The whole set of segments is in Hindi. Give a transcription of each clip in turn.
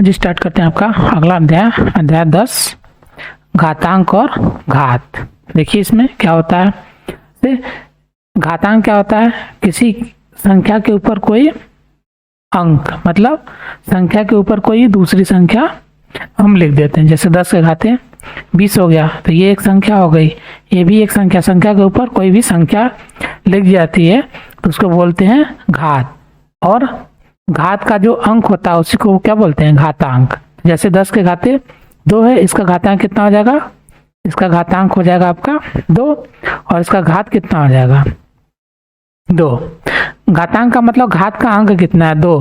हाँ जी, स्टार्ट करते हैं आपका अगला अध्याय, अध्याय 10 घातांक और घात। देखिए इसमें क्या होता है, घातांक क्या होता है, किसी संख्या के ऊपर कोई अंक, मतलब संख्या के ऊपर कोई दूसरी संख्या हम लिख देते हैं। जैसे 10 के घाते 20 हो गया तो ये एक संख्या हो गई, ये भी एक संख्या। संख्या के ऊपर कोई भी संख्या लिख जाती है तो उसको बोलते हैं घात। और घात का जो अंक होता है उसी को क्या बोलते हैं, घातांक। जैसे 10 के घाते 2 है, इसका घातांक कितना हो जाएगा, इसका घातांक हो जाएगा आपका 2 और इसका घात कितना हो जाएगा 2। घातांक का मतलब घात का अंक कितना है 2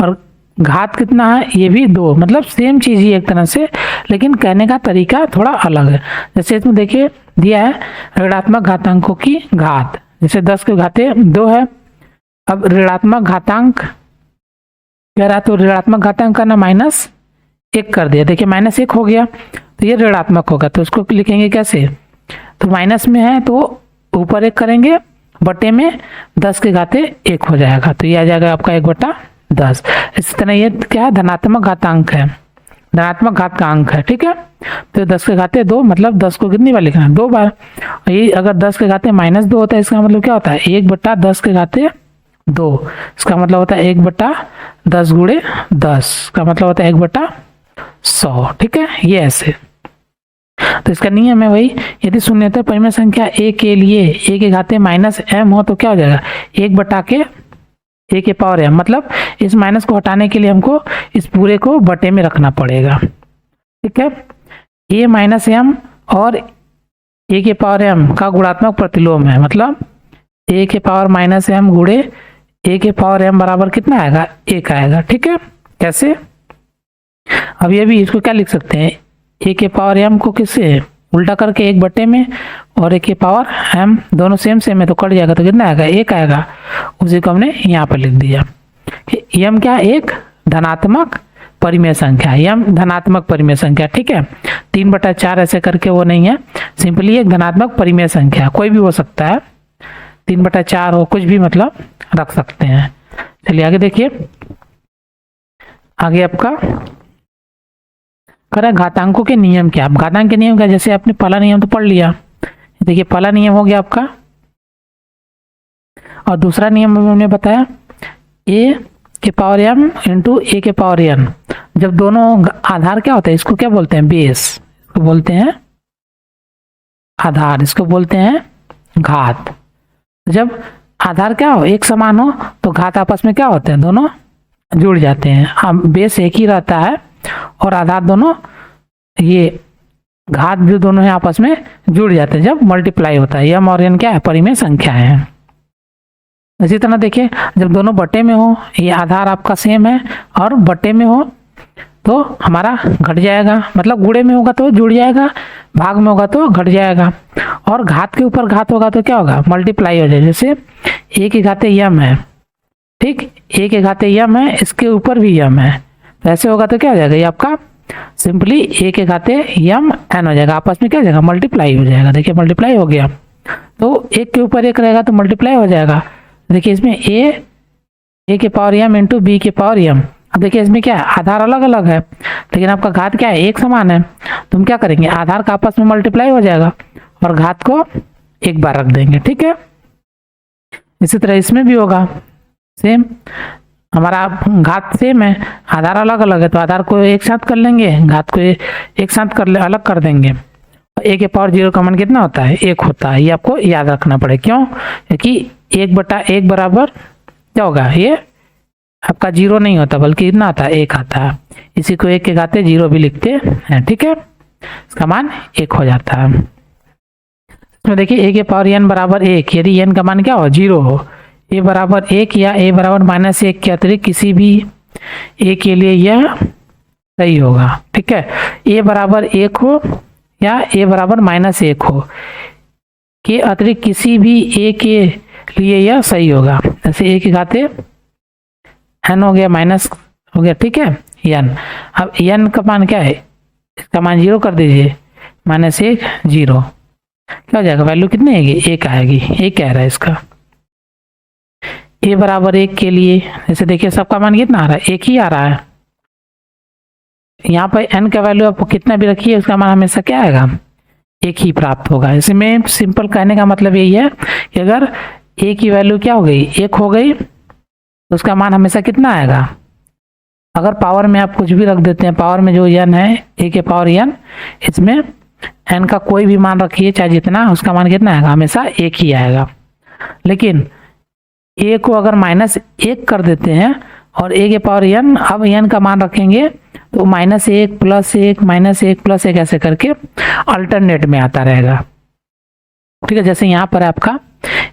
और घात कितना है ये भी 2, मतलब सेम चीज ही एक तरह से, लेकिन कहने का तरीका थोड़ा अलग है। जैसे इसमें देखिए दिया है ऋणात्मक घातांकों की घात। जैसे 10 के घाते 2 है, अब ऋणात्मक घातांक कह रहा तो ऋणात्मक घातांक का ना -1 कर दिया। देखिए -1 हो गया तो ये ऋणात्मक होगा, तो उसको लिखेंगे कैसे, तो माइनस में है तो ऊपर 1 करेंगे, बटे में 10 के घाते 1 हो जाएगा, तो ये आ जाएगा आपका 1/10। इसी तरह ये क्या है, धनात्मक घातांक है, धनात्मक घात का अंक है, ठीक है। तो 10 के घाते 2, मतलब 10 को कितनी बार लिखना है, 2 बार। ये अगर 10 के घाते -2 होता है, इसका मतलब क्या होता है 1/10 के घाते 2, इसका मतलब होता है 1/10 गुणे 10, का मतलब होता है 1/100, ठीक है। ये ऐसे, तो इसका नियम है वही, यदि शून्यतः परिमेय संख्या a के लिए a के घाते -m हो तो क्या हो जाएगा 1/a के पावर m, मतलब इस माइनस को हटाने के लिए हमको इस पूरे को बटे में रखना पड़ेगा, ठीक है। a -m और a के पावर m का गुणात्मक प्रतिलोम है, मतलब a के पावर -m गुणे a के पावर m बराबर कितना आएगा 1 आएगा, ठीक है। कैसे, अब ये भी इसको क्या लिख सकते हैं, a के पावर m को किससे उल्टा करके 1 बटे में और a के पावर m दोनों सेम है तो कट जाएगा, तो कितना आएगा 1 आएगा, उसी को हमने यहाँ पर लिख दिया। m क्या, एक धनात्मक परिमेय संख्या, m धनात्मक परिमेय संख्या, ठीक है। 3/4 ऐसे करके वो नहीं है, सिंपली एक धनात्मक परिमेय संख्या, कोई भी हो सकता है, 3/4 हो, कुछ भी मतलब रख सकते हैं। चलिए आगे देखिए, आगे आपका कह रहा है घातांकों के नियम क्या। अब घातांक के नियम क्या, जैसे आपने पहला नियम तो पढ़ लिया, देखिए पहला नियम हो गया आपका, और दूसरा नियम हमने बताया a के पावर m इंटू a के पावर n। जब दोनों आधार क्या होता है, इसको क्या बोलते हैं बेस, इसको बोलते हैं आधार, इसको बोलते हैं घात। जब आधार क्या हो, एक समान हो तो घात आपस में क्या होते हैं, दोनों जुड़ जाते हैं। अब बेस एक ही रहता है और आधार दोनों, ये घात भी दोनों है आपस में जुड़ जाते हैं जब मल्टीप्लाई होता है। m और n क्या है, परिमेय संख्या है। इसी तरह देखिए जब दोनों बटे में हो, ये आधार आपका सेम है और बटे में हो तो हमारा घट जाएगा, मतलब गुणे में होगा तो जुड़ जाएगा, भाग में होगा तो घट जाएगा, और घात के ऊपर घात होगा तो क्या होगा, मल्टीप्लाई हो जाएगा। जैसे a के घाते m है, ठीक, a के घाते m है, इसके ऊपर भी m है, तो ऐसे होगा तो क्या हो जाएगा, ये आपका सिंपली a के घाते m n हो जाएगा, आपस में क्या हो जाएगा, मल्टीप्लाई हो जाएगा। देखिए मल्टीप्लाई हो गया तो एक के ऊपर एक रहेगा तो मल्टीप्लाई हो जाएगा। देखिए इसमें a के पावर m इंटू b के पावर m। अब देखिए इसमें क्या है, आधार अलग अलग है लेकिन आपका घात क्या है, एक समान है, तो हम क्या करेंगे, आधार का आपस में मल्टीप्लाई हो जाएगा और घात को एक बार रख देंगे, ठीक है। इसी तरह इसमें भी होगा सेम, हमारा घात सेम है, आधार अलग अलग है, तो आधार को एक साथ कर लेंगे, घात को एक साथ अलग कर देंगे। a के पावर 0 का मान कितना होता है, 1 होता है, ये आपको याद रखना पड़ेगा। क्यों, क्योंकि 1/1 बराबर क्या होगा, ये आपका 0 नहीं होता बल्कि कितना आता है, 1 आता है। इसी को 1 के घाते 0 भी लिखते हैं, ठीक है, इसका मान 1 हो जाता है। इसमें देखिए a के पावर n बराबर 1, यदि n का मान क्या हो, 0 हो, a बराबर 1 या a बराबर -1 के अतिरिक्त किसी भी a के लिए यह सही होगा, ठीक है। a बराबर 1 हो या a बराबर -1 हो के अतिरिक्त किसी भी a के लिए यह सही होगा। जैसे a के घाते n हो गया, माइनस हो गया, ठीक है, n। अब n का मान क्या है, इसका मान 0 कर दीजिए, -1 0, क्या हो जाएगा, वैल्यू कितनी आएगी, 1 आएगी, 1 कह रहा है इसका। a बराबर 1 के लिए जैसे देखिए सबका मान कितना आ रहा है, 1 ही आ रहा है, यहाँ पर n का वैल्यू आपको कितना भी रखिए उसका मान हमेशा क्या आएगा, एक ही प्राप्त होगा। इसमें सिंपल कहने का मतलब यही है कि अगर a की वैल्यू क्या हो गई, एक हो गई, तो उसका मान हमेशा कितना आएगा। अगर पावर में आप कुछ भी रख देते हैं, पावर में जो n है a के पावर n, इसमें n का कोई भी मान रखिए चाहे जितना, उसका मान कितना आएगा, हमेशा एक ही आएगा। लेकिन a को अगर -1 कर देते हैं और a के पावर n, अब n का मान रखेंगे तो -1 +1 -1 +1 ऐसे करके अल्टरनेट में आता रहेगा। ठीक है, जैसे यहाँ पर आपका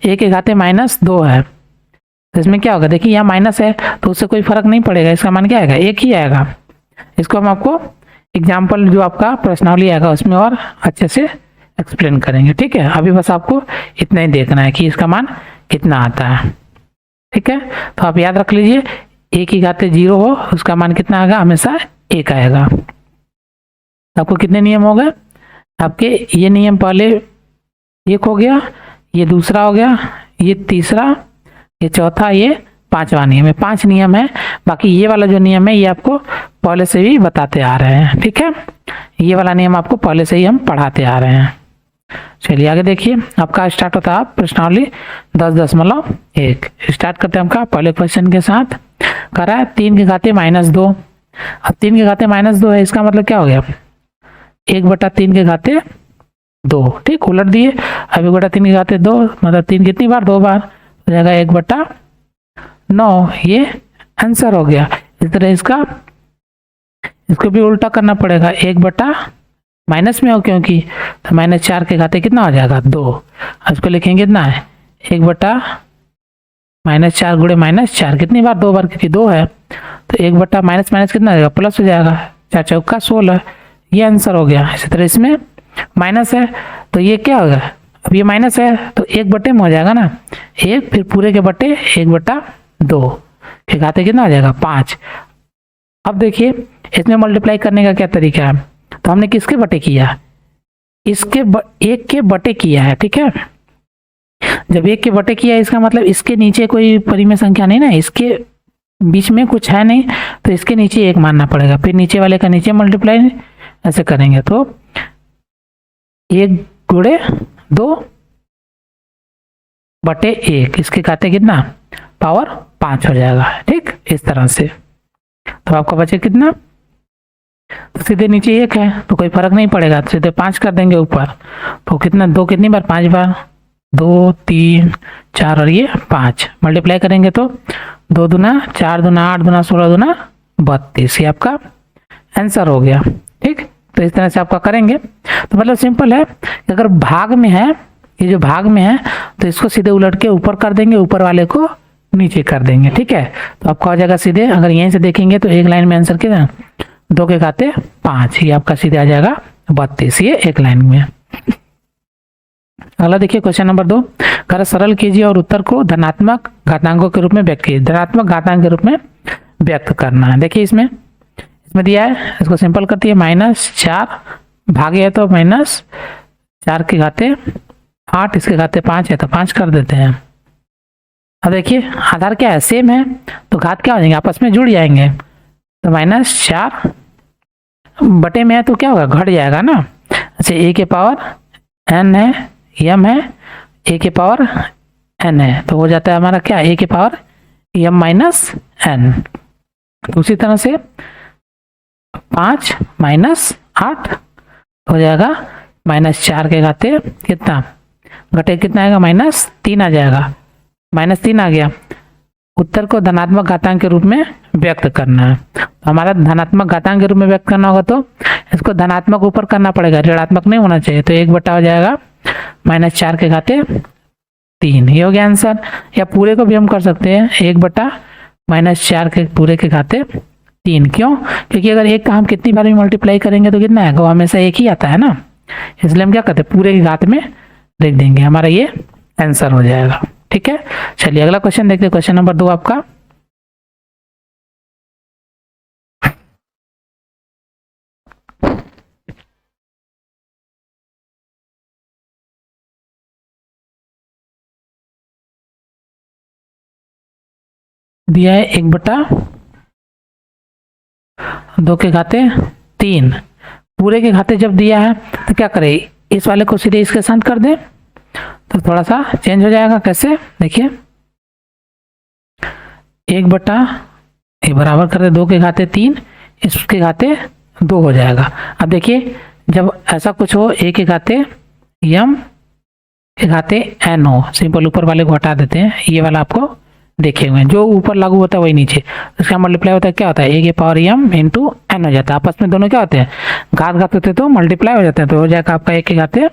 a के घाते -2 है, तो इसमें क्या होगा, देखिए यहाँ माइनस है तो उससे कोई फर्क नहीं पड़ेगा, इसका मान क्या आएगा, एक ही आएगा। इसको हम आपको एग्जाम्पल जो आपका प्रश्नावली आएगा उसमें और अच्छे से एक्सप्लेन करेंगे। ठीक है, अभी बस आपको इतना ही देखना है कि इसका मान कितना आता है। ठीक है, तो आप याद रख लीजिए, a की घाते 0 हो उसका मान कितना आएगा, हमेशा 1 आएगा। आपको कितने नियम हो गए आपके, ये नियम पहले एक हो गया, ये दूसरा हो गया, ये तीसरा, ये चौथा, ये पांचवा नियम है। 5 नियम है। बाकी ये वाला जो नियम है ये आपको पहले से ही बताते आ रहे हैं। ठीक है, ये वाला नियम आपको पहले से ही हम पढ़ाते आ रहे हैं। चलिए आगे देखिए, आपका स्टार्ट होता है प्रश्नावली 10.1। स्टार्ट करते हैं आपका पहले क्वेश्चन के साथ। करा है 3 के घाते -2। अब 3 के घाते -2 है, इसका मतलब क्या हो गया, 1/3 के घाते 2। ठीक, उलट दिए, अब 1/3 के घाते 2 मतलब 3 कितनी बार, 2 बार, हो जाएगा 1/9। ये आंसर हो गया। इस तरह इसको भी उल्टा करना पड़ेगा, 1 माइनस में हो क्योंकि, तो -4 के घाते कितना हो जाएगा, 2। इसको लिखेंगे कितना है, 1/-4 गुणे -4 कितनी बार, 2 बार, क्योंकि 2 है तो 1/ माइनस माइनस कितना हो जाएगा, प्लस हो जाएगा, 4 चौका 16। ये आंसर हो गया। इसी तरह इसमें माइनस है तो ये क्या होगा, अब ये माइनस है तो 1 में हो जाएगा ना, 1 फिर पूरे के बटे 1/2 के घाते कितना हो जाएगा, 5। अब देखिए इसमें मल्टीप्लाई करने का क्या तरीका है, तो हमने किसके बटे किया, इसके 1 के बटे किया है। ठीक है, जब 1 के बटे किया इसका मतलब इसके नीचे कोई परिमेय संख्या नहीं ना, इसके बीच में कुछ है नहीं, तो इसके नीचे 1 मानना पड़ेगा, फिर नीचे वाले का नीचे मल्टीप्लाई ऐसे करेंगे तो 1 गुणे 2/1, इसके घाते कितना, पावर 5 हो जाएगा। ठीक, इस तरह से तो आपका बचे कितना, तो सीधे नीचे 1 है तो कोई फर्क नहीं पड़ेगा, तो सीधे 5 कर देंगे ऊपर, तो कितना, 2 कितनी बार, 5 बार, 2 3 4 और ये 5 मल्टीप्लाई करेंगे तो 2 दूना 4 दूना 8 दूना 16 दूना 32, ये आपका आंसर हो गया। ठीक, तो इस तरह से आपका करेंगे तो मतलब सिंपल है कि अगर भाग में है, ये जो भाग में है तो इसको सीधे उलट के ऊपर कर देंगे, ऊपर वाले को नीचे कर देंगे। ठीक है, तो आपका हो जाएगा सीधे, अगर यहीं से देखेंगे तो एक लाइन में आंसर कितना, 2 के घाते 5, ये आपका सीधे आ जाएगा 32, ये एक लाइन में। अगला देखिए क्वेश्चन नंबर 2, कर सरल कीजिए और उत्तर को धनात्मक घातांकों के रूप में व्यक्त कीजिए। धनात्मक घातांक के रूप में व्यक्त करना है। देखिए इसमें दिया है, इसको सिंपल करती है, -4 भागे है तो -4 के घाते 8, इसके घाते 5 है तो 5 कर देते हैं। अब देखिए आधार क्या है, सेम है तो घात क्या हो जाएंगे, आपस में जुड़ जाएंगे, तो -4 बटे में है तो क्या होगा, घट जाएगा ना। अच्छा, a के पावर n है, m है, a के पावर n है, तो हो जाता है हमारा क्या, a के पावर m - n। उसी तरह से 5 - 8 हो जाएगा -4 के घाते कितना, घटे कितना आएगा, -3 आ जाएगा, -3 आ गया। उत्तर को धनात्मक घातांक के रूप में व्यक्त करना है। तो हमारा धनात्मक घातांक के रूप में व्यक्त करना होगा तो इसको धनात्मक ऊपर करना पड़ेगा, ऋणात्मक नहीं होना चाहिए, तो 1 हो जाएगा -4 के घाते 3, ये हो गया आंसर। या पूरे को भी हम कर सकते हैं, 1/-4 के पूरे के घाते 3। क्यों, क्योंकि अगर एक का हम कितनी बार भी मल्टीप्लाई करेंगे तो कितना आएगा, वो हमेशा एक ही आता है ना, इसलिए हम क्या करते हैं, पूरे के घात में लिख देंगे, हमारा ये आंसर हो जाएगा। ठीक है, चलिए अगला क्वेश्चन देखते हैं, क्वेश्चन नंबर 2 आपका। दिया है 1/2 के घाते 3 पूरे के घाते जब दिया है तो क्या करें, इस वाले को सीधे इसके साथ कर दें तो थोड़ा सा चेंज हो जाएगा। कैसे, देखिए 1 ये बराबर कर दे 2 के घाते 3, इसके घाते 2 हो जाएगा। अब देखिए जब ऐसा कुछ हो, a के घाते m के घाते n हो, सिंपल ऊपर वाले को हटा देते हैं, ये वाला आपको देखे हुए हैं, जो ऊपर लागू होता है वही नीचे, इसका मल्टीप्लाई होता है, क्या होता है a के पावर m इंटू n हो जाता है। आपस में दोनों क्या होते हैं, घात घात होते तो मल्टीप्लाई हो जाते हैं, तो हो जाएगा आपका a के घाते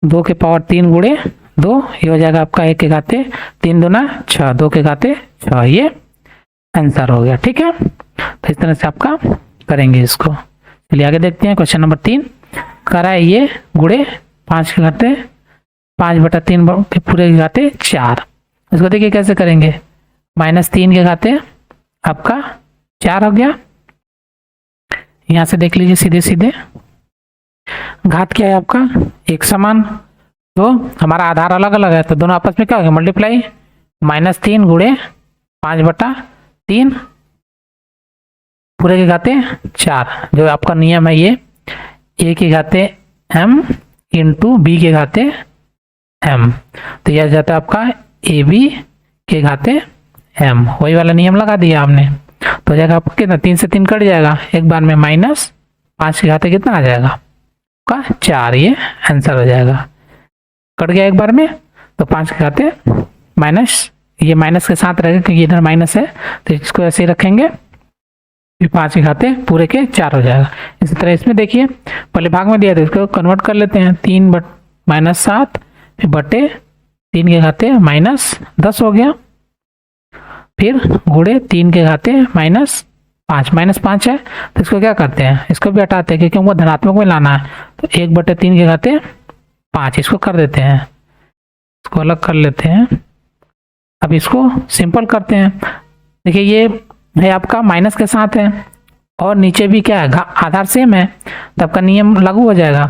2 के पावर 3 गुणे 2, ये हो जाएगा आपका 1 के घाते 3 दूना 6, 2 के घाते 6, ये आंसर हो गया। ठीक है, तो इस तरह से आपका करेंगे इसको। चलिए आगे देखते हैं, क्वेश्चन नंबर 3 करा है ये गुणे 5 के घाते 5/3 के पूरे के घाते 4। इसको देखिए कैसे करेंगे, -3 के घाते आपका 4 हो गया, यहाँ से देख लीजिए सीधे सीधे घात क्या है आपका एक समान, तो हमारा आधार अलग अलग है तो दोनों आपस में क्या हो गया मल्टीप्लाई, -3 गुणे 5/3 पूरे के घाते 4, जो आपका नियम है ये a के घाते m इंटू बी के घाते m, तो यह जाता है आपका ab के घाते m, वही वाला नियम लगा दिया आपने, तो हो जाएगा आपको कितना 3 से 3 कट जाएगा, एक बार में -5 के घाते कितना आ जाएगा आपका 4, ये आंसर हो जाएगा। कट गया एक बार में, तो 5 के घाते माइनस, ये माइनस के साथ रहेगा क्योंकि इधर माइनस है, तो इसको ऐसे ही रखेंगे, फिर 5 के घाते पूरे के 4 हो जाएगा। इसी तरह इसमें देखिए पहले भाग में दिया था, इसको कन्वर्ट कर लेते हैं, 3/-7 फिर बटे 3 के घाते -10 हो गया, फिर गुणे 3 के घाते -5 है, तो इसको क्या करते हैं, इसको भी हटाते हैं क्योंकि हमको धनात्मक में लाना है, तो 1/3 के घाते 5 इसको कर देते हैं, इसको अलग कर लेते हैं। अब इसको सिंपल करते हैं, देखिए ये है आपका माइनस के साथ है और नीचे भी क्या है आधार सेम है, तो आपका नियम लागू हो जाएगा,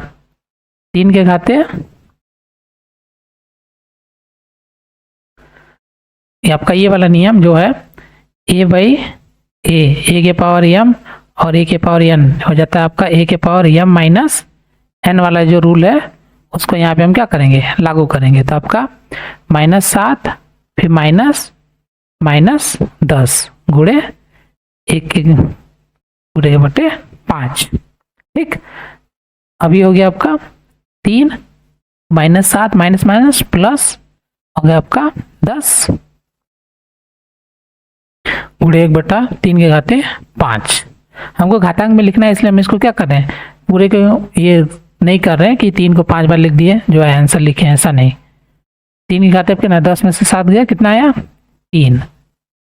3 के घाते ये आपका ये वाला नियम जो है a के पावर m और a के पावर n हो जाता है आपका a के पावर m -n वाला जो रूल है उसको यहाँ पे हम क्या करेंगे लागू करेंगे, तो आपका -7 फिर -10 गुणे 1 के पूरे बटे 5। ठीक, अभी हो गया आपका 3 -7 माइनस प्लस हो गया आपका 10 गुणे 1/3 के घाते 5। हमको घातांक में लिखना है इसलिए हम इसको क्या कर रहे हैं, पूरे को ये नहीं कर रहे हैं कि 3 को 5 बार लिख दिए जो है आंसर लिखे, ऐसा नहीं। 3 के घाते कितना 10 में से 7 गया, कितना आया 3।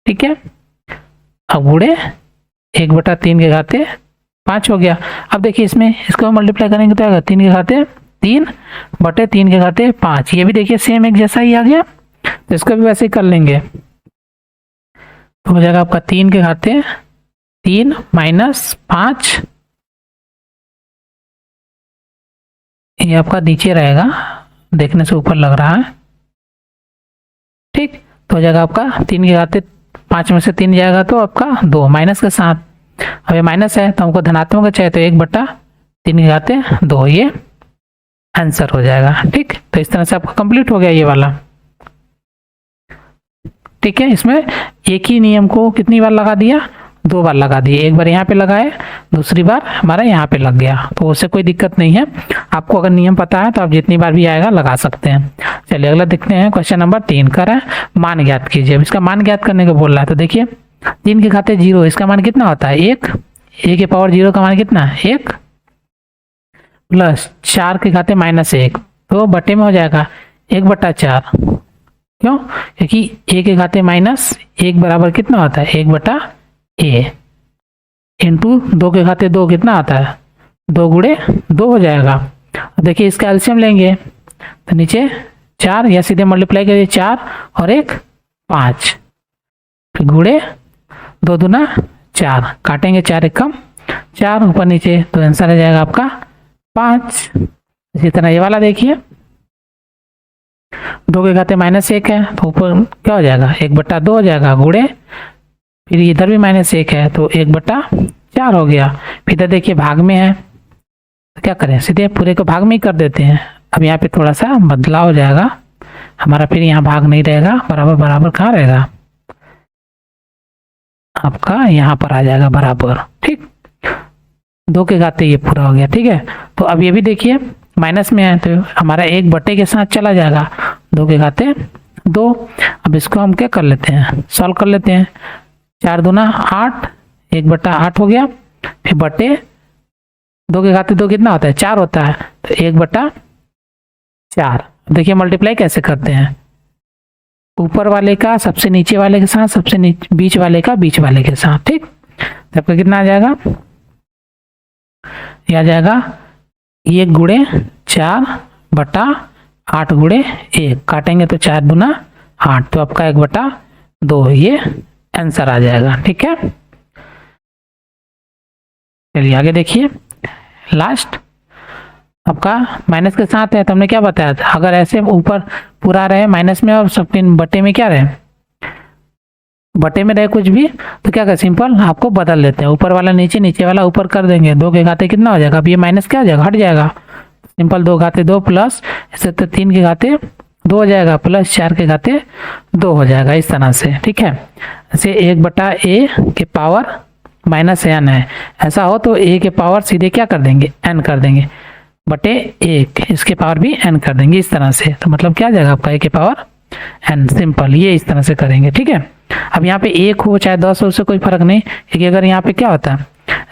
ठीक है, अब गुणे 1/3 के घाते 5 हो गया। अब देखिए इसमें इसको मल्टीप्लाई करेंगे तो आएगा 3 के घाते 3/3 के घाते 5, ये भी देखिए सेम एक जैसा ही आ गया, तो इसको भी वैसे ही कर लेंगे, तो हो जाएगा आपका 3 के घाते 3 -5, ये आपका नीचे रहेगा, देखने से ऊपर लग रहा है। ठीक, तो हो जाएगा आपका 3 के घाते 5 में से 3 जाएगा तो आपका 2 माइनस के साथ, अब ये माइनस है तो हमको धनात्मक चाहिए, तो 1/3 के घाते 2, ये आंसर हो जाएगा। ठीक, तो इस तरह से आपका कंप्लीट हो गया ये वाला। ठीक है, इसमें एक ही नियम को कितनी बार लगा दिया, 2 बार लगा दिए, एक बार यहाँ पे लगाए, दूसरी बार हमारा यहाँ पे लग गया, तो उससे कोई दिक्कत नहीं है। आपको अगर नियम पता है तो आप जितनी बार भी आएगा लगा सकते हैं। चलिए अगला देखते हैं, क्वेश्चन नंबर 3 का है मान ज्ञात कीजिए। अब इसका मान ज्ञात करने को बोल रहा है, तो देखिए 3 के घाते 0, इसका मान कितना होता है 1, a के पावर 0 का मान कितना 1 प्लस 4 के घाते -1, तो बटे में हो जाएगा 1/4, क्यों, क्योंकि a के घाते -1 बराबर कितना होता है 1/a इंटू 2 के घाते 2 कितना आता है 2 गुणे 2 हो जाएगा। देखिए इसका एलसीएम लेंगे तो नीचे 4 या सीधे मल्टीप्लाई करिए 4 और 1 5, फिर गुणे 2 दूना 4, काटेंगे 4 एकम 4 ऊपर नीचे, तो आंसर आ जाएगा आपका 5। इसी तरह ये वाला देखिए 2 के घाते -1 है तो ऊपर क्या हो जाएगा 1/2 हो जाएगा, गुणे फिर इधर भी -1 है तो 1/4 4 हो गया। फिर इधर देखिए भाग में है, तो क्या करें, सीधे पूरे को भाग में ही कर देते हैं। अब यहाँ पे थोड़ा सा बदलाव हो जाएगा हमारा, फिर यहाँ भाग नहीं रहेगा, बराबर बराबर कहाँ रहेगा आपका, यहाँ पर आ जाएगा बराबर। ठीक, 2 के घाते ये पूरा हो गया। ठीक है, तो अब ये भी देखिए माइनस में है, तो हमारा 1 बटे के साथ चला जाएगा, 2 के घाते 2। अब इसको हम क्या कर लेते हैं, सॉल्व कर लेते हैं। 4 दूना 8, 1 बटा 8 हो गया, फिर बटे 2 के घाते 2 कितना होता है, 4 होता है, तो 1 बटा 4। देखिए मल्टीप्लाई कैसे करते हैं, ऊपर वाले का सबसे नीचे वाले के साथ, सबसे बीच वाले का बीच वाले के साथ। ठीक, तो आपका कितना आ जाएगा, ये आ जाएगा 1 गुणे 4 बटा 8 गुणे 1, काटेंगे तो 4 दूना 8, तो आपका 1 बटा 2 ये आंसर आ जाएगा। ठीक है, चलिए आगे देखिए। लास्ट आपका माइनस के साथ है, तो हमने क्या बताया था, अगर ऐसे ऊपर पूरा रहे माइनस में और सबके बटे में क्या रहे, बटे में रहे कुछ भी, तो क्या कर सिंपल आपको बदल लेते हैं, ऊपर वाला नीचे, नीचे वाला ऊपर कर देंगे। 2 के घाते कितना हो जाएगा, अब ये माइनस क्या हो जाएगा, हट जाएगा, सिंपल 2 घाते 2 प्लस ऐसे, तो 3 के घाते 2 हो जाएगा, प्लस 4 के घाते 2 हो जाएगा, इस तरह से। ठीक है, ऐसे 1 बटा ए के पावर माइनस एन है, ऐसा हो तो ए के पावर सीधे क्या कर देंगे, एन कर देंगे, बटे 1 इसके पावर भी एन कर देंगे, इस तरह से। तो मतलब क्या आ जाएगा आपका, ए के पावर एन, सिंपल ये इस तरह से करेंगे। ठीक है, अब यहाँ पे 1 हो चाहे 10 हो, उससे कोई फर्क नहीं, क्योंकि अगर यहाँ पे क्या होता है,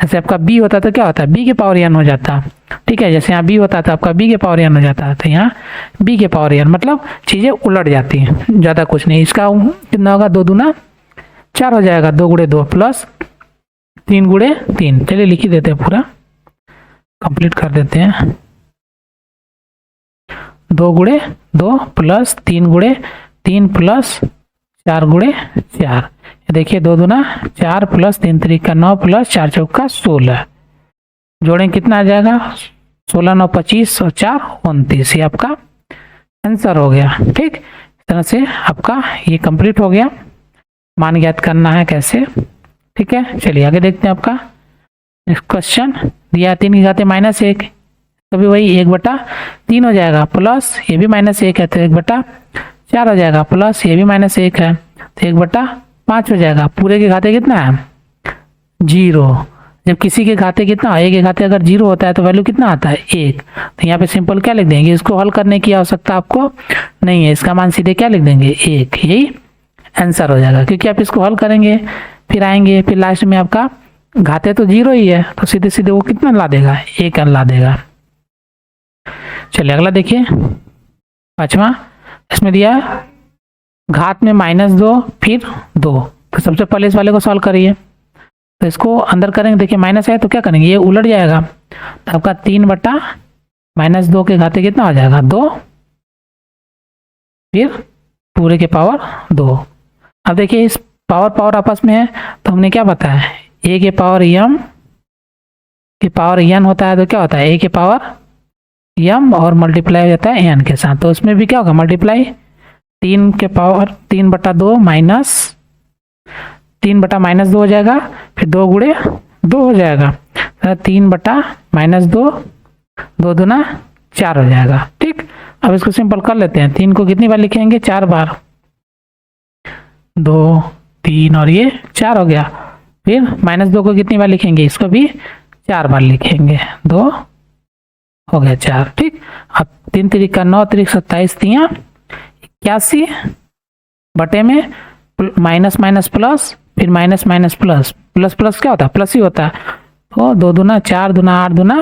ऐसे आपका बी होता तो क्या होता है, बी के पावर एन हो जाता। ठीक है, जैसे यहाँ बी होता था आपका बी के पावर एन हो जाता, तो यहाँ बी के पावर एन, मतलब चीज़ें उलट जाती हैं, ज़्यादा कुछ नहीं। इसका कितना होगा, 2 दूना 4 हो जाएगा, 2 गुणे 2 प्लस 3 गुणे 3। चलिए लिख ही देते हैं, पूरा कंप्लीट कर देते हैं। 2 गुणे 2 प्लस 3 गुणे 3 प्लस 4 गुणे 4। देखिए 2 दूना 4 प्लस 3 3 9 प्लस 4 चौका 16, जोड़ें कितना आ जाएगा, 16 9 25 और 4 29, ये आपका आंसर हो गया। ठीक, इस तरह से आपका ये कंप्लीट हो गया। मान ज्ञात करना है कैसे, ठीक है, चलिए आगे देखते हैं। आपका नेक्स्ट क्वेश्चन दिया 3 की घाते -1, तो भी वही 1 बटा 3 हो जाएगा, प्लस ये भी -1 है तो 1 बटा 4 हो जाएगा, प्लस ये भी -1 है तो 1 बटा 5 हो जाएगा। पूरे के घाते कितना है, 0। जब किसी के घाते कितना, ए के घाते अगर 0 होता है तो वैल्यू कितना आता है, 1। तो यहाँ पे सिंपल क्या लिख देंगे, इसको हल करने की आवश्यकता आपको नहीं है, इसका मान सीधे क्या लिख देंगे, 1, यही आंसर हो जाएगा। क्योंकि आप इसको हल करेंगे, फिर आएंगे, फिर लास्ट में आपका घाते तो 0 ही है, तो सीधे सीधे वो कितना ला देगा, 1 ला देगा। चलिए अगला देखिए, 5वां, इसमें दिया घात में -2 फिर 2, तो सबसे पहले इस वाले को सॉल्व करिए। तो इसको अंदर करेंगे, देखिए माइनस है तो क्या करेंगे, ये उलट जाएगा, तो आपका 3 बटा -2 के घाते कितना हो जाएगा, 2, फिर पूरे के पावर 2। अब देखिए इस पावर आपस में है, तो हमने क्या बताया, ए के पावर m के पावर n होता है, तो क्या होता है, ए के पावर m और मल्टीप्लाई हो जाता है n के साथ, तो उसमें भी क्या होगा, मल्टीप्लाई 3 के पावर 3 बटा 2 माइनस 3 बटा -2 हो जाएगा, फिर 2 गुणे 2 हो जाएगा, 3 बटा -2, 2 दूना 4 हो जाएगा। ठीक, अब इसको सिंपल कर लेते हैं। 3 को कितनी बार लिखेंगे, 4 बार, 2 3 और ये 4 हो गया। फिर -2 को कितनी बार लिखेंगे, इसको भी 4 बार लिखेंगे, 2 हो गया 4। ठीक, अब 3 3 9 3 27 3 81 बटे में माइनस माइनस प्लस, फिर minus minus plus, plus plus क्या होता है, प्लस ही होता है, तो 2 दूना 4 दूना 8 दूना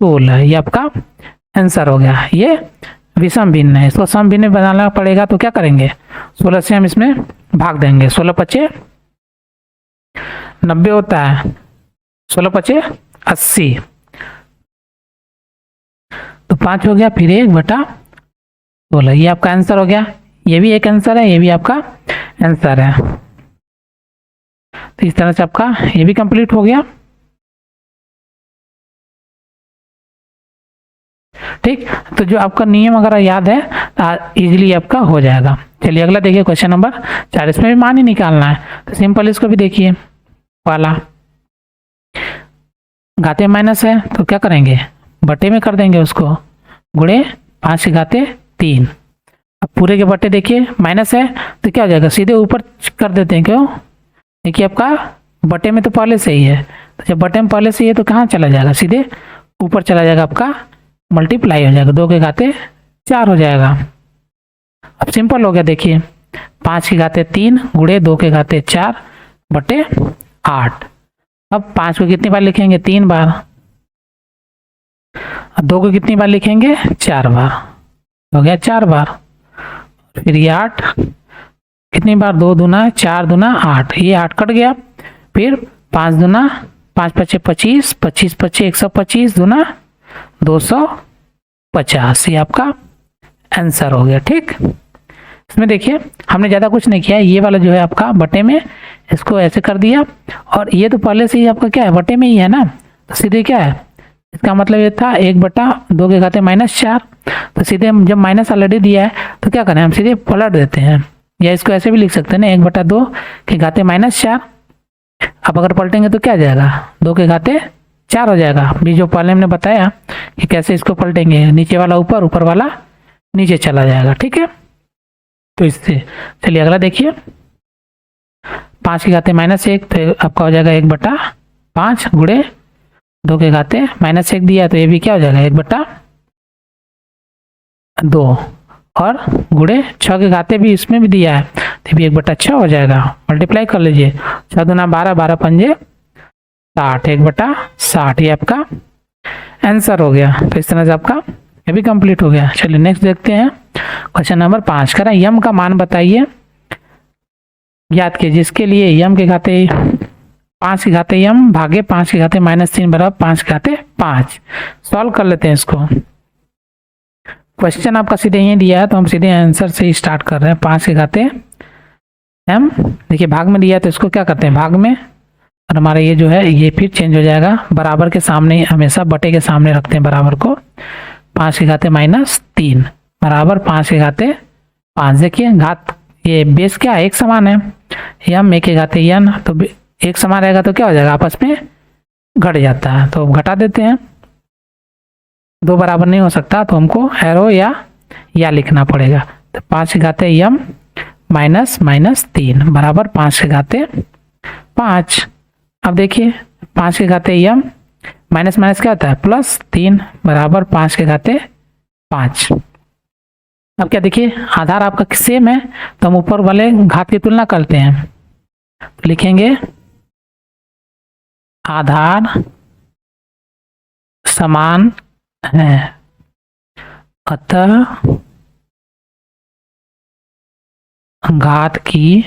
16, ये आपका आंसर हो गया। ये विषम भिन्न है, इसको सम भिन्न बनाना पड़ेगा, तो क्या करेंगे, 16 से हम इसमें भाग देंगे, 16 पचे 90 होता है, 16 पचे 80, तो 5 हो गया, फिर 1 बटा 16, ये आपका आंसर हो गया। ये भी एक आंसर है, ये भी आपका आंसर है। तो इस तरह से आपका ये भी कंप्लीट हो गया। ठीक, तो जो आपका नियम अगर याद है इजीली आपका हो जाएगा। चलिए अगला देखिए, क्वेश्चन नंबर 4, इसमें भी मान ही निकालना है, तो सिंपल इसको भी देखिए। वाला घाते माइनस है तो क्या करेंगे, बटे में कर देंगे उसको, गुणे 5 की घाते 3। अब पूरे के बटे देखिए माइनस है तो क्या हो जाएगा, सीधे ऊपर कर देते हैं। क्यों, देखिए आपका बटे में तो पहले से ही है, तो जब बटे में पहले से ही है तो कहाँ चला जाएगा, सीधे ऊपर चला जाएगा, आपका मल्टीप्लाई हो जाएगा, 2 के घाते 4 हो जाएगा। अब सिंपल हो गया, देखिए 5 की घाते 3 गुणे 2 के घाते 4 बटे 8। अब 5 को कितनी बार लिखेंगे, 3 बार। अब 2 को कितनी बार लिखेंगे, 4 बार, हो गया 4 बार। फिर ये 8 कितनी बार, 2 दूना 4 दूना 8, ये 8 कट गया। फिर 5 दूना 5 पचे 25, 25 पचे 125 दूना 250, ये आपका आंसर हो गया। ठीक, इसमें देखिए हमने ज़्यादा कुछ नहीं किया, ये वाला जो है आपका बटे में, इसको ऐसे कर दिया, और ये तो पहले से ही आपका क्या है, बटे में ही है ना, तो सीधे क्या है, इसका मतलब ये था 1/2 के घाते -4, तो सीधे हम जब माइनस ऑलरेडी दिया है तो क्या करें, हम सीधे पलट देते हैं, या इसको ऐसे भी लिख सकते हैं ना, 1/2 के घाते -4। अब अगर पलटेंगे तो क्या आ जाएगा, 2 के घाते 4 हो जाएगा। अभी जो पहले हमने बताया कि कैसे इसको पलटेंगे, नीचे वाला ऊपर, ऊपर वाला नीचे चला जाएगा। ठीक है, तो इससे चलिए अगला देखिए, 5 के घाते -1 तो आपका हो जाएगा 1/5 गुणे 2 के घाते -1 दिया, तो ये भी क्या हो जाएगा, 1/2, और गुणे 6 के घाते भी इसमें भी दिया है, तो भी 1/6 हो जाएगा। मल्टीप्लाई कर लीजिए, 6 दूना 12, 12 पंजे 60, 1/60, ये आपका आंसर हो गया। तो इस तरह से आपका ये भी कंप्लीट हो गया। चलिए नेक्स्ट देखते हैं, क्वेश्चन नंबर 5 करा, यम का मान बताइए, याद कीजिए, जिसके लिए यम के घाते 5 के घाते यम भागे 5 के घाते -3 बराबर 5 के घाते 5। सॉल्व कर लेते हैं इसको। क्वेश्चन आपका सीधे यही दिया है, तो हम सीधे आंसर से ही स्टार्ट कर रहे हैं। 5 के घाते एम, देखिए भाग में दिया है तो इसको क्या करते हैं, भाग में, और हमारा ये जो है ये फिर चेंज हो जाएगा, बराबर के सामने, हमेशा बटे के सामने रखते हैं बराबर को। 5 के घाते -3 बराबर 5 के घाते 5। देखिए घात, ये बेस क्या है, एक समान है, यम 1 के घाते यन, तो एक समान रहेगा तो क्या हो जाएगा, आपस में घट जाता है, तो घटा देते हैं। 2 बराबर नहीं हो सकता, तो हमको एरो या लिखना पड़ेगा। तो 5 के घाते यम -3 बराबर 5 के घाते 5। अब देखिए 5 के घाते यम माइनस माइनस क्या होता है, +3 बराबर 5 के घाते 5। अब क्या देखिए, आधार आपका सेम है, तो हम ऊपर वाले घात की तुलना करते हैं, तो लिखेंगे आधार समान है, अतः घात की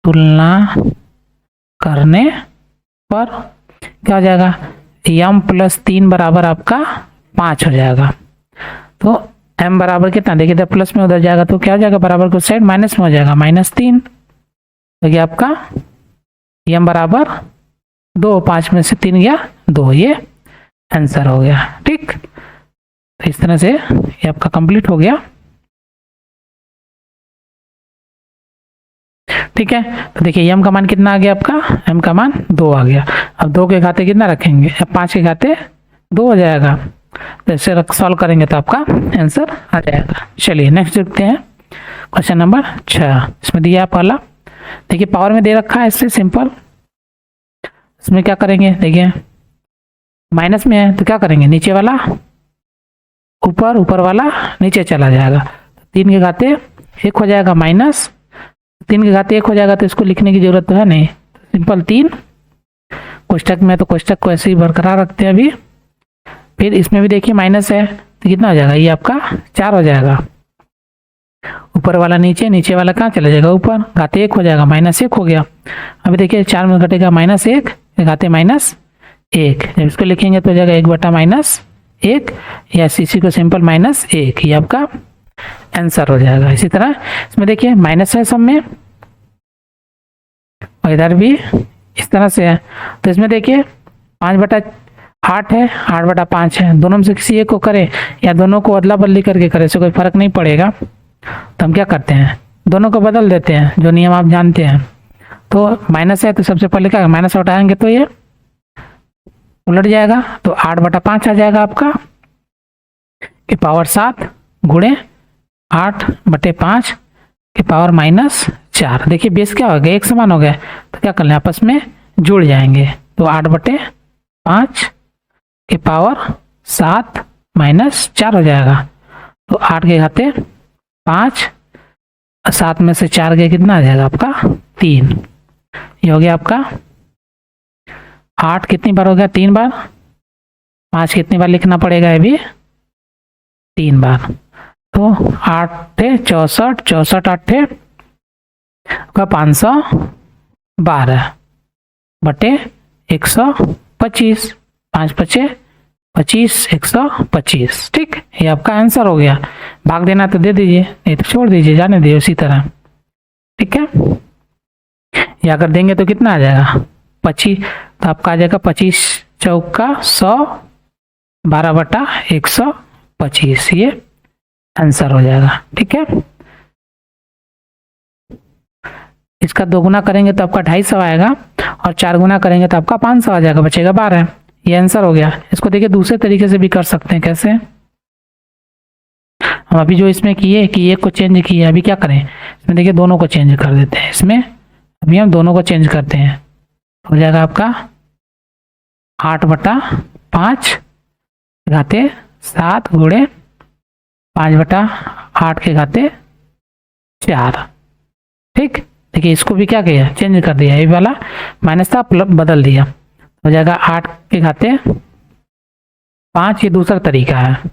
तुलना करने पर क्या हो जाएगा, यम +3 बराबर आपका 5 हो जाएगा। तो m बराबर कितना, देखिए इधर प्लस में उधर जाएगा तो क्या हो जाएगा, बराबर को साइड माइनस में हो जाएगा, -3। देखिए आपका m बराबर 2, 5 में से 3 गया 2, ये आंसर हो गया। ठीक, तो इस तरह से ये आपका कंप्लीट हो गया। ठीक है, तो देखिए m का मान कितना आ गया आपका, m का मान 2 आ गया। अब 2 के घाते कितना रखेंगे, अब 5 के घाते 2 हो जाएगा, तो इसे सॉल्व करेंगे तो आपका आंसर आ जाएगा। चलिए नेक्स्ट देखते हैं, क्वेश्चन नंबर 6। इसमें दिया है पहला, देखिए पावर में दे रखा है, इससे सिंपल, इसमें क्या करेंगे, देखिए माइनस में है तो क्या करेंगे, नीचे वाला ऊपर, ऊपर वाला नीचे चला जाएगा, 3 के घाते 1 हो जाएगा, माइनस 3 के घाते 1 हो जाएगा, तो इसको लिखने की जरूरत तो है नहीं, सिंपल 3, कोष्टक में तो कोष्टक को ऐसे ही बरकरार रखते हैं अभी। फिर इसमें भी देखिए माइनस है तो कितना हो जाएगा, ये आपका 4 हो जाएगा, ऊपर वाला नीचे, नीचे वाला कहाँ चला जाएगा, ऊपर, घाते 1 हो जाएगा, -1 हो गया। अभी देखिए 4 में घटेगा -1, घाते -1, जब इसको लिखेंगे तो हो जाएगा 1/-1, या इसी को सिंपल -1, ये आपका आंसर हो जाएगा। इसी तरह इसमें देखिए माइनस है सब में, और इधर भी इस तरह से है, तो इसमें देखिए 5/8 है, 8/5 है, दोनों में से किसी एक को करें या दोनों को अदला बदली करके करें, इससे कोई फर्क नहीं पड़ेगा। तो हम क्या करते हैं, दोनों को बदल देते हैं, जो नियम आप जानते हैं। तो माइनस है तो सबसे पहले क्या माइनस हटाएंगे तो ये उलट जाएगा, तो 8/5 आ जाएगा आपका की पावर 7 गुणे 8/5 की पावर -4। देखिए बेस क्या हो गया, एक समान हो गया, तो क्या कर लें आपस में जुड़ जाएंगे, तो 8/5 की पावर 7 -4 हो जाएगा। तो 8 के घाते 5, 7 में से 4 गए कितना आ जाएगा आपका 3। ये हो गया आपका 8 कितनी बार हो गया 3 बार, 5 कितनी बार लिखना पड़ेगा ये भी 3 बार। तो 8 64, 64 8 आपका 512 बटे 125, 5×5 = 125। ठीक, ये आपका आंसर हो गया। भाग देना तो दे दीजिए, नहीं तो छोड़ दीजिए, जाने दीजिए उसी तरह। ठीक है, ये अगर देंगे तो कितना आ जाएगा 25, तो आपका आ जाएगा 25 चौका 100, 12/125, ये आंसर हो जाएगा। ठीक है, इसका 2 गुना करेंगे तो आपका 250 आएगा, और 4 गुना करेंगे तो आपका 500 आ जाएगा, बचेगा 12। ये आंसर हो गया। इसको देखिए दूसरे तरीके से भी कर सकते हैं। कैसे, हम अभी जो इसमें किए कि एक को चेंज किए, अभी क्या करें इसमें देखिए दोनों को चेंज कर देते हैं। इसमें अभी हम दोनों को चेंज करते हैं, हो जाएगा आपका 8/5 घाते 7 गुणे 5/8 के घाते 4। ठीक, देखिए इसको भी क्या किया चेंज कर दिया, ये वाला माइनस था प्लस बदल दिया, हो जाएगा 8 के घाते 5। ये दूसरा तरीका है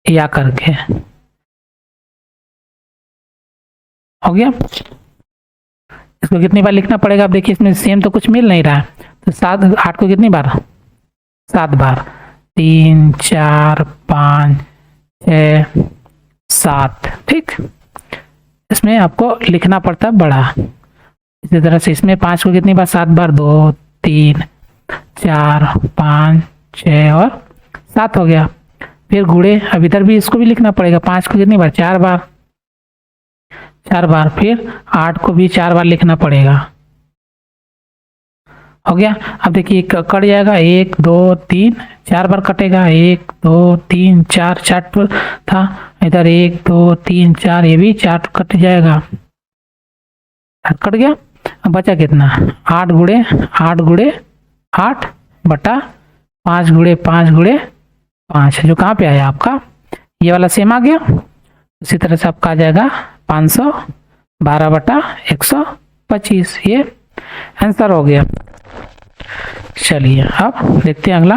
या करके, हो गया। इसको कितनी बार लिखना पड़ेगा, आप देखिए इसमें सेम तो कुछ मिल नहीं रहा है, तो 7 8 को कितनी बार 7 बार, 3 4 5 6 7। ठीक, इसमें आपको लिखना पड़ता है बड़ा। इसी तरह से इसमें 5 को कितनी बार 7 बार, 2 3 4 5 6 और 7 हो गया। फिर गुणे, अब इधर भी इसको भी लिखना पड़ेगा, 5 को कितनी बार 4 बार, 4 बार। फिर 8 को भी 4 बार लिखना पड़ेगा, हो गया। अब देखिए कट जाएगा, 1 2 3 4 बार कटेगा, 1 2 3 4 4 था, इधर 1 2 3 4, ये भी 4 कट जाएगा, कट गया। अब बचा कितना 8 गुणे 8 गुणे 8 बटा 5 गुणे 5 गुणे 5, जो कहाँ पे आया आपका ये वाला सेम आ गया। इसी तरह से आपका आ जाएगा 512/125, ये आंसर हो गया। चलिए अब देखते हैं अगला।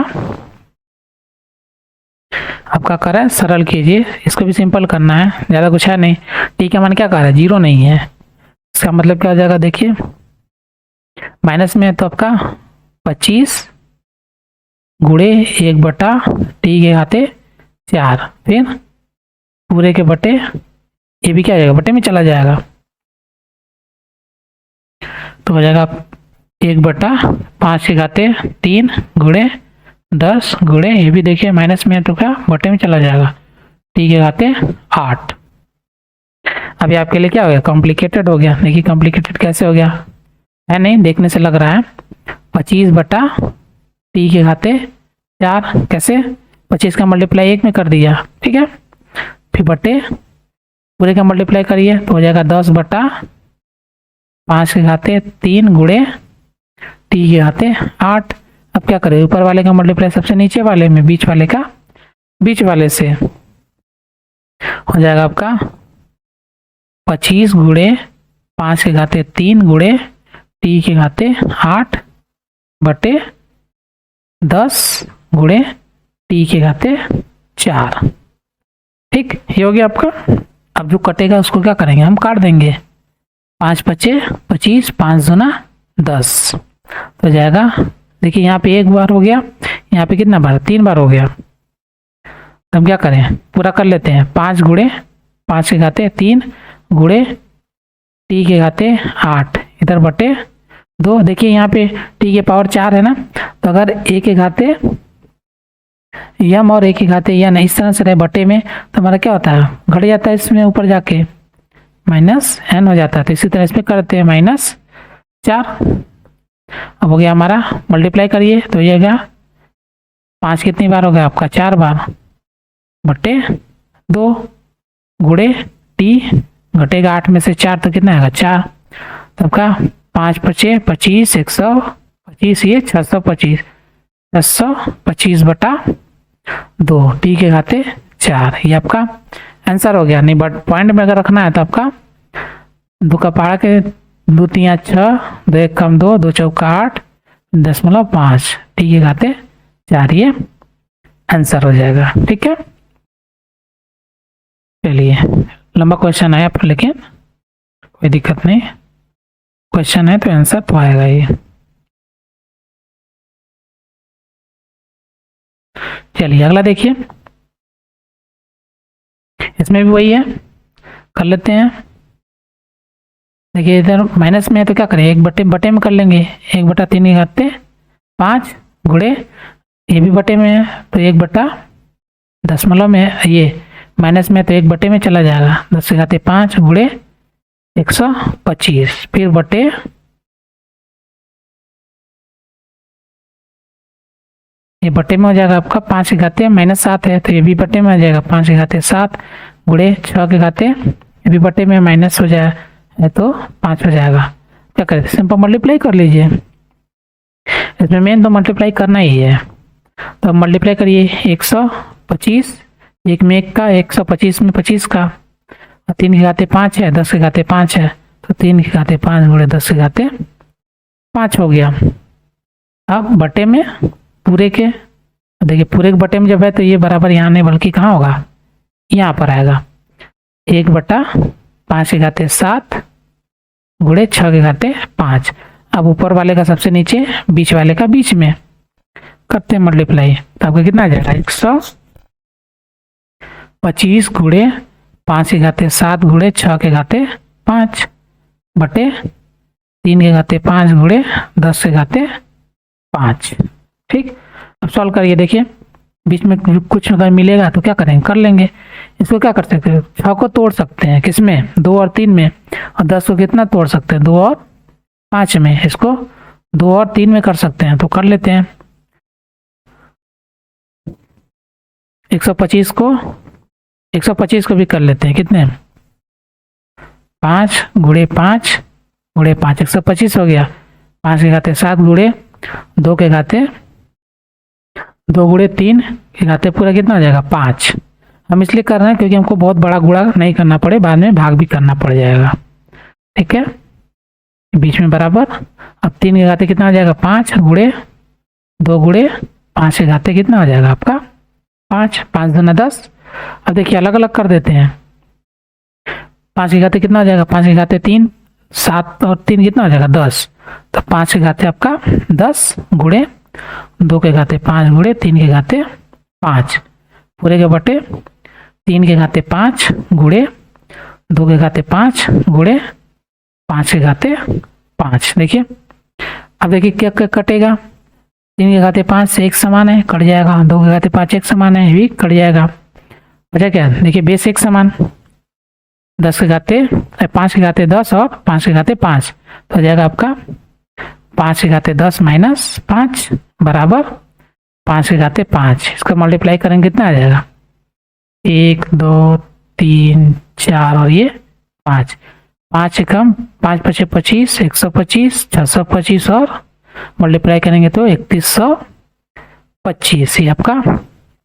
आपका करें सरल कीजिए, इसको भी सिंपल करना है, ज़्यादा कुछ है नहीं। टी का मान क्या कह रहा है 0 नहीं है, इसका मतलब क्या हो जाएगा देखिए, माइनस में है तो आपका 25 गुणे 1/t के घाते 4, फिर पूरे के बटे, ये भी क्या आ जाएगा बटे में चला जाएगा, तो हो जाएगा 1/5 के घाते 3 गुणे 10 गुणे, ये भी देखिए माइनस में है तो क्या बटे में चला जाएगा, t के घाते 8। अभी आपके लिए क्या हो गया कॉम्प्लिकेटेड हो गया। देखिए कॉम्प्लिकेटेड कैसे हो गया है, नहीं देखने से लग रहा है 25/t के घाते 4, कैसे 25 का मल्टीप्लाई 1 में कर दिया, ठीक है। फिर बटे पूरे का मल्टीप्लाई करिए तो हो जाएगा 10/5 के घाते 3 गुणे t के घाते 8। अब क्या करें, ऊपर वाले का मल्टीप्लाई सबसे नीचे वाले में, बीच वाले का बीच वाले से, हो जाएगा आपका 25 गुणे 5 के घाते 3 गुणे t के घाते 8 बटे 10 गुणे t के घाते 4। ठीक, ये हो गया आपका। अब जो कटेगा उसको क्या करेंगे, हम काट देंगे, 5 5 25, 5 दूना 10, तो जाएगा देखिए यहाँ पे 1 बार हो गया, यहाँ पे कितना बार 3 बार हो गया। तो हम क्या करें पूरा कर लेते हैं, 5 गुणे 5 के घाते 3 गुणे t के घाते 8, इधर बटे 2। देखिए यहाँ पे t के पावर 4 है ना, तो अगर a के घाते यम और a के घाते या इस तरह से रहे बटे में, तो हमारा क्या होता है घट जाता है, इसमें ऊपर जाके -n हो जाता है। तो इसी तरह इसमें करते हैं 4। अब हो गया हमारा, मल्टीप्लाई करिए तो ये गया 5 कितनी बार हो गया आपका 4 बार बट्टे 2 गुड़े टी घटेगा 8 में से 4 तो कितना आएगा 4। तब का 5 पचे 25 125 ये 625 625 बटा 2 टी के घाते 4। ये आपका आंसर हो गया। नहीं बट पॉइंट में अगर रखना है तो आपका 2 का पहाड़ा के 2 3 6 2 1 कम 2 2 चौका 8 0.5 टी के घाते 4 ये आंसर हो जाएगा। ठीक है, चलिए लंबा क्वेश्चन है पर लेकिन कोई दिक्कत नहीं, क्वेश्चन है तो आंसर तो आएगा ये। चलिए अगला देखिए, इसमें भी वही है, कर लेते हैं। देखिए इधर माइनस में है तो क्या करें, एक बटे में कर लेंगे, 1 बटा 3 के घाते 5 गुड़े ये भी बटे में है तो 1 बटा दशमलव में ये माइनस में तो 1 बटे में चला जाएगा 10 के घाते 5 गुड़े 125 फिर बटे ये बटे में हो जाएगा आपका 5 के घाते -7 है तो ये भी बटे में आ जाएगा 5 के घाते 7 गुड़े 6 के घाते ये भी बटे में माइनस हो जाए तो 5 हो जाएगा। क्या करें, सिंपल मल्टीप्लाई कर लीजिए, इसमें मेन तो मल्टीप्लाई करना ही है। तो मल्टीप्लाई करिए 125 1 में 1 का 125 में 25 का 3 के घाते 5 है 10 के घाते 5 है तो 3 के घाते 5 गुड़े 10 के घाते 5 हो गया। अब बटे में पूरे के, देखिए पूरे के बटे में जब है तो ये बराबर यहाँ नहीं बल्कि कहाँ होगा, यहाँ पर आएगा 1 बटा 5 के घाते 7 गुड़े 6 के घाते 5। अब ऊपर वाले का सबसे नीचे बीच वाले का बीच में करते हैं मल्टीप्लाई तो आपका कितना आ जाएगा 125 गुड़े 5 के घाते 7 गुड़े 6 के घाते 5 बटे 3 के घाते 5 गुड़े 10 के घाते 5। ठीक, अब सॉल्व करिए। देखिए बीच में कुछ अगर मिलेगा तो क्या करेंगे, कर लेंगे। इसको क्या कर सकते हैं, 6 को तोड़ सकते हैं किसमें 2 और 3 में, और 10 को कितना तोड़ सकते हैं 2 और 5 में। इसको 2 और 3 में कर सकते हैं तो कर लेते हैं। 125 को भी कर लेते हैं, कितने 5 गुड़े 5 गुड़े 5 125 हो गया। 5 के घाते 7 गुड़े 2 के घाते 2 गुड़े 3 के घाते पूरा कितना हो जाएगा 5। हम इसलिए कर रहे हैं क्योंकि हमको बहुत बड़ा गुणा नहीं करना पड़े, बाद में भाग भी करना पड़ जाएगा। ठीक है, बीच में बराबर। अब 3 के घाते कितना हो जाएगा 5 गुड़े 2 गुड़े 5 के घाते कितना हो जाएगा आपका 5 5 दूना 10। अब देखिए अलग अलग कर देते हैं। 5 के घाते कितना हो जाएगा 5 के घाते 3 7 और 3 कितना हो जाएगा 10 तो 5 के घाते आपका 10 गुड़े 2 के घाते 5 गुड़े 3 के घाते 5 पूरे के बटे 3 के घाते 5 गुड़े 2 के घाते 5 गुड़े 5 के घाते 5। देखिए अब देखिए क्या कटेगा, 3 के घाते 5 से 1 समान है कट जाएगा, 2 के घाते 5 1 समान है भी कट जाएगा। बचा क्या, देखिए बेस 1 समान 10 के घाते 5 के घाते 10 और 5 के घाते 5 तो हो जाएगा आपका 5 के घाते 10 माइनस 5 बराबर 5 के घाते 5। इसका मल्टीप्लाई करेंगे कितना आ जाएगा 1 2 3 4 और ये 5 5 से कम 5 पचे 25 125 625 और मल्टीप्लाई करेंगे तो 3125 ये आपका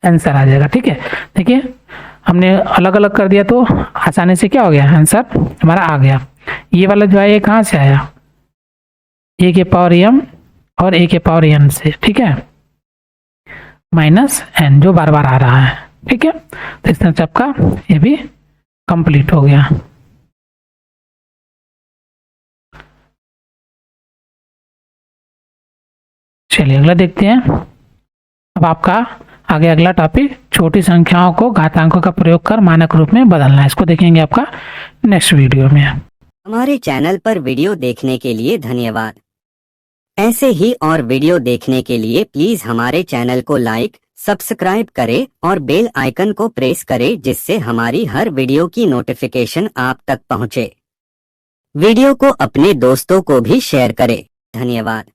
आंसर आ जाएगा। ठीक है, देखिए हमने अलग अलग कर दिया तो आसानी से क्या हो गया आंसर हमारा आ गया। ये वाला जो है ये कहाँ से आया, a के पावर m और a के पावर n से। ठीक है, -n जो बार बार आ रहा है। ठीक है, तो इस तरह से आपका ये भी कंप्लीट हो गया। चलिए अगला देखते हैं। अब आपका आगे अगला टॉपिक छोटी संख्याओं को घातांकों का प्रयोग कर मानक रूप में बदलना है। इसको देखेंगे आपका नेक्स्ट वीडियो में। हमारे चैनल पर वीडियो देखने के लिए धन्यवाद। ऐसे ही और वीडियो देखने के लिए प्लीज हमारे चैनल को लाइक सब्सक्राइब करें और बेल आइकन को प्रेस करें जिससे हमारी हर वीडियो की नोटिफिकेशन आप तक पहुंचे। वीडियो को अपने दोस्तों को भी शेयर करें। धन्यवाद।